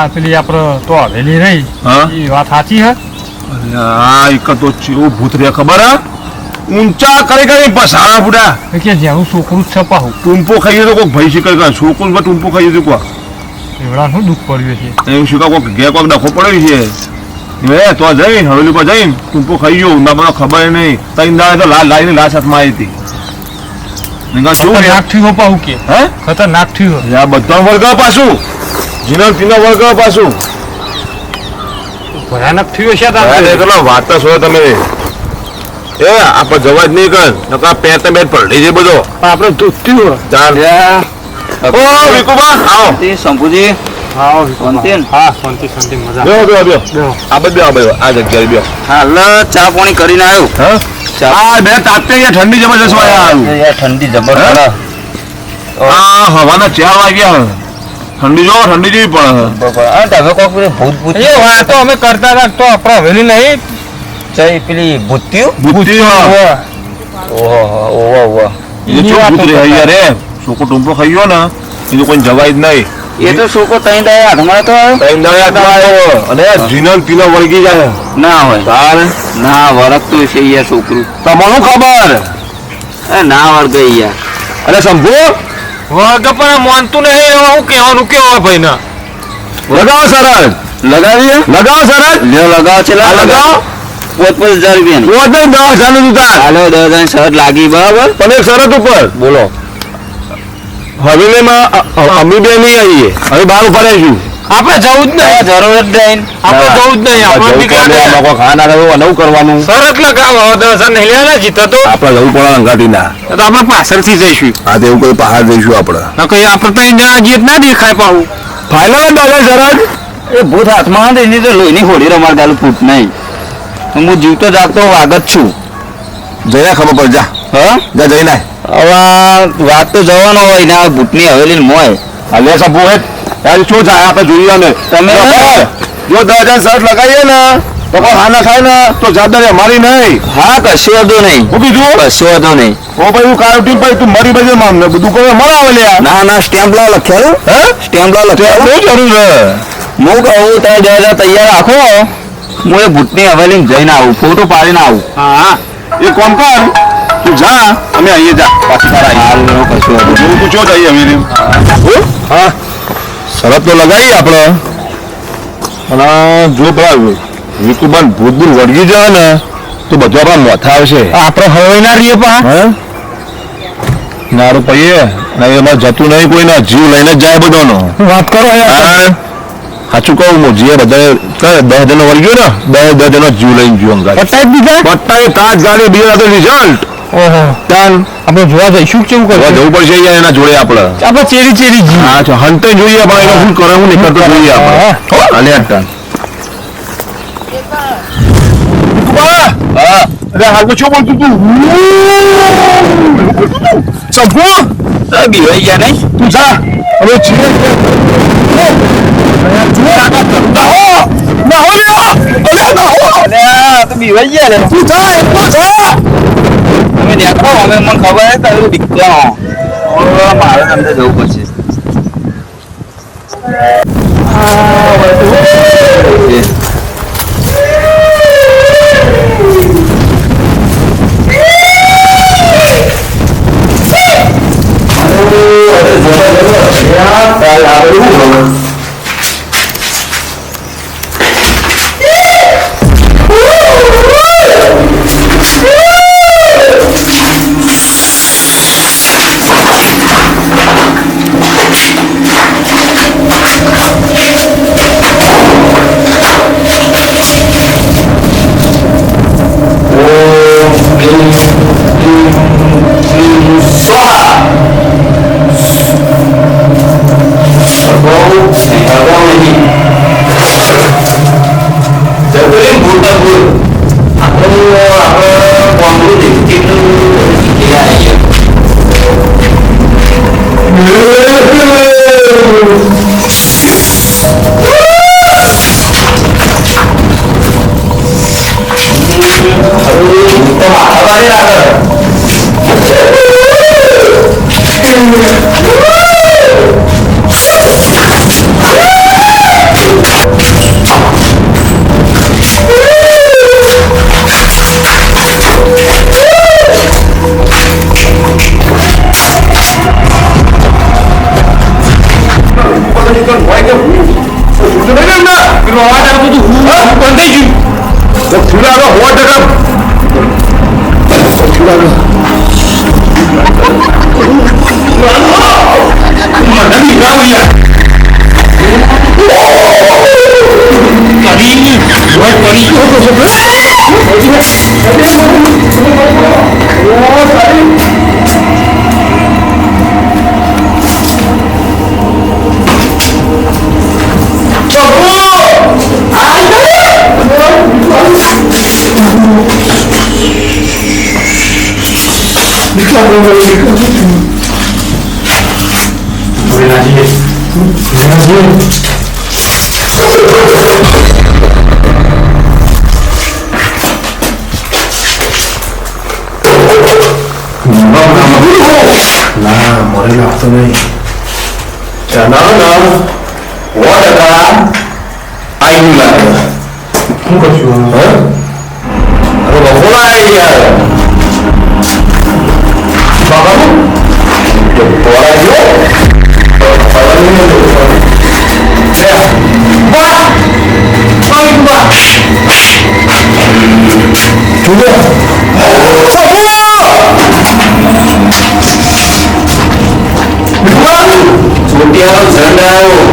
આ પેલી આપણે તો હવેલી રહી એ વાત સાચી હે. અરે એક તો ચેવું ભૂત રે ખબર હે ઊંચા કરી પસારા બુડા કે જેવું છોકરું છપાવું ટૂંપો ખાઈએ તો કોઈ ભાઈ શીખર કા છોકરું પર ટૂંપો ખાઈએ તો કોઈ એવડા શું દુઃખ પડ્યું છે. એવું શીખા કોઈ ઘે કોઈ ડખો પડ્યો છે એ તો જઈને હવેલી પર જઈને ટૂંપો ખાઈ ગયો ના મને ખબર નહીં તઈ દાડે તો લાઈને લાશ હાથમાં આવી હતી. ખતરનાક થયું પાવું કે હે ખતરનાક થયું આ બધા વર્ગ પાછું જીના પીના વર્ગ પાછું ભયાનક થયું છે. વાત છો તમે એ આપણે જવા જ નહીં કર નકા પેર તે બેટ પલટી છે બધો આપણે દૂધ્યું ચાલ ઓ વિકુબા આવો તે શંભુજી આવો શાંતિ? હા શાંતિ શાંતિ મજા બેહો આ બધે આ જગ્યાએ બેહો હાલ ચા પાણી કરીને આવ્યો. હા આ બે તાપતે ઠંડી જબરજસ્ત હોય યાર ઠંડી જબરદસ્ત. હા હવાના 4 વાગ્યા ઠંડી જો ઠંડી જેવી પડે તમે કોક પેલી ભૂત ભૂત એ વાતો અમે કરતા હતા તો આપણે હવેલી નહીં ચઈ પેલી ભૂત્યું બુદ્ધિ ઓહો ઓહો એ જો ભૂત રે યાર એ છોકો ટૂંપો ખાઈ ગયો ને એ તો કોઈ જવાય જ નહીં એ તો છોકરો તઈ દયા હાથમાં તો ટાઈમ દાડે આવ્યો અને જીનલ પીનો વળગી જાય ના હોય તાર ના વરગતું છે યાર છોકરું તમને ખબર ના વરગે યાર અરે શંભુ વળગે પણ માનતું નહીં હવે હું કહેવાનું કેવો ભાઈ ના લગાવો સરળ લગાવીએ લગાવો સરળ લ્યો લગાવો છે લગાવો 5,000 રૂપિયા પોતે 10,000 નું દુકાન હાલો 10,000 શર્ટ લાગી બરાબર પણ એક શરત ઉપર બોલો હવેલીમાં અમે બે નહીં આવીએ હવે બહાર ઉપર આવીશું આપણે જવું જ નહીં જરૂર જ નહીં આપણે જવું જ નહીં આપણે બીક લાગે. ખાના નવું કરવાનું શરત લગાવો 10,000 નહીં લેવાના જીતા તો આપણે જવું પડે અંગાટી ના આપણે પાછળથી જઈશું હા તો એવું કોઈ પહાડ જઈશું આપણે કઈ આપણે ત્રણ જણા જીત ના દેખાય પાવું ફાઇનલ દાદા સરળ એ ભૂત હાથમાં આવે એની તો લોહીની હોડી રમાડ ગાલું ફૂટ નહીં હું જીવતો જાગતો વાગ જ છું. જઈને ખબર પડ જા હા જા જઈને હવે વાત તો જવાનો હોય ને ભૂતની હવેલી મોય હાલે સબુ હે યાર શું થાય આપણે જોઈએ ને તમે જો 10,000 શર્ટ લગાવીએ ને તો કોઈ ખાના ખાય ને તો જવાબદારી અમારી નહીં હા કશો વાંધો નહીં હું બીજું કશો વાંધો નહીં ઓ ભાઈ હું કાઢું ટીમ ભાઈ તું મરી બજે મામ ને બધું કોઈ મરાવે લે ના ના સ્ટેમ્પ લાવ લખેલું હે સ્ટેમ્પ લાવ લખેલું બહુ જરૂર છે હું કહું તમે 10,000 તૈયાર રાખો હું એ ભૂતની હવેલી જઈને આવું ફોટો પાડીને આવું હા એ કોમ કર તું જા અમે આવીએ જા પાછી તારા હાલ કશો વાંધો નહીં. તું ચો જઈએ હવેલી હા શરત તો લગાવી આપણે અને જો પેલા વિકુબન ભૂત ભૂત વળગી જાય ને તો બધું આપણા મોથા આવશે આપણે હવે ના રહીએ પા હે નારું પૈયે ના એમાં જતું નહીં કોઈ ના જીવ લઈને જ જાય બધાનો વાત કરો યાર સાચું કહું હું જે બધા 10 જણો વળગ્યો ને 10 જણો જીવ લઈને જીવ અંગાડી બતાવી દીધા બટાઈ તાજ ગાડી બીજા રાતે રિઝલ્ટ ઓહો તાન આપણે જોવા જઈશું કેવું હવે કરવું જવું પડશે યાર એના જોડે આપણે આપણે ચેરી ચેરી જી હા છે હંતે જોઈએ પણ એનો શું કરે હું નહીં કરતો જોઈએ આપણે હાલે અટ્ટા હા અરે હાલ શું બોલતું તું ચંપુ બીવાઈ ગયા નહીં તું જા હવે છીએ બીવાઈ ગયા ને તું જા એટલો જા તમે દેખો અમે મને ખબર હે તારું દીકરા મારે તમને જવું પડશે Swap. ના મને લાગતો નહીં ના આઈ લાગે શું કરશું અરે બપોર આવી યાર બાબા પોરા જો છોટિયાનો ઝંડ આવ્યો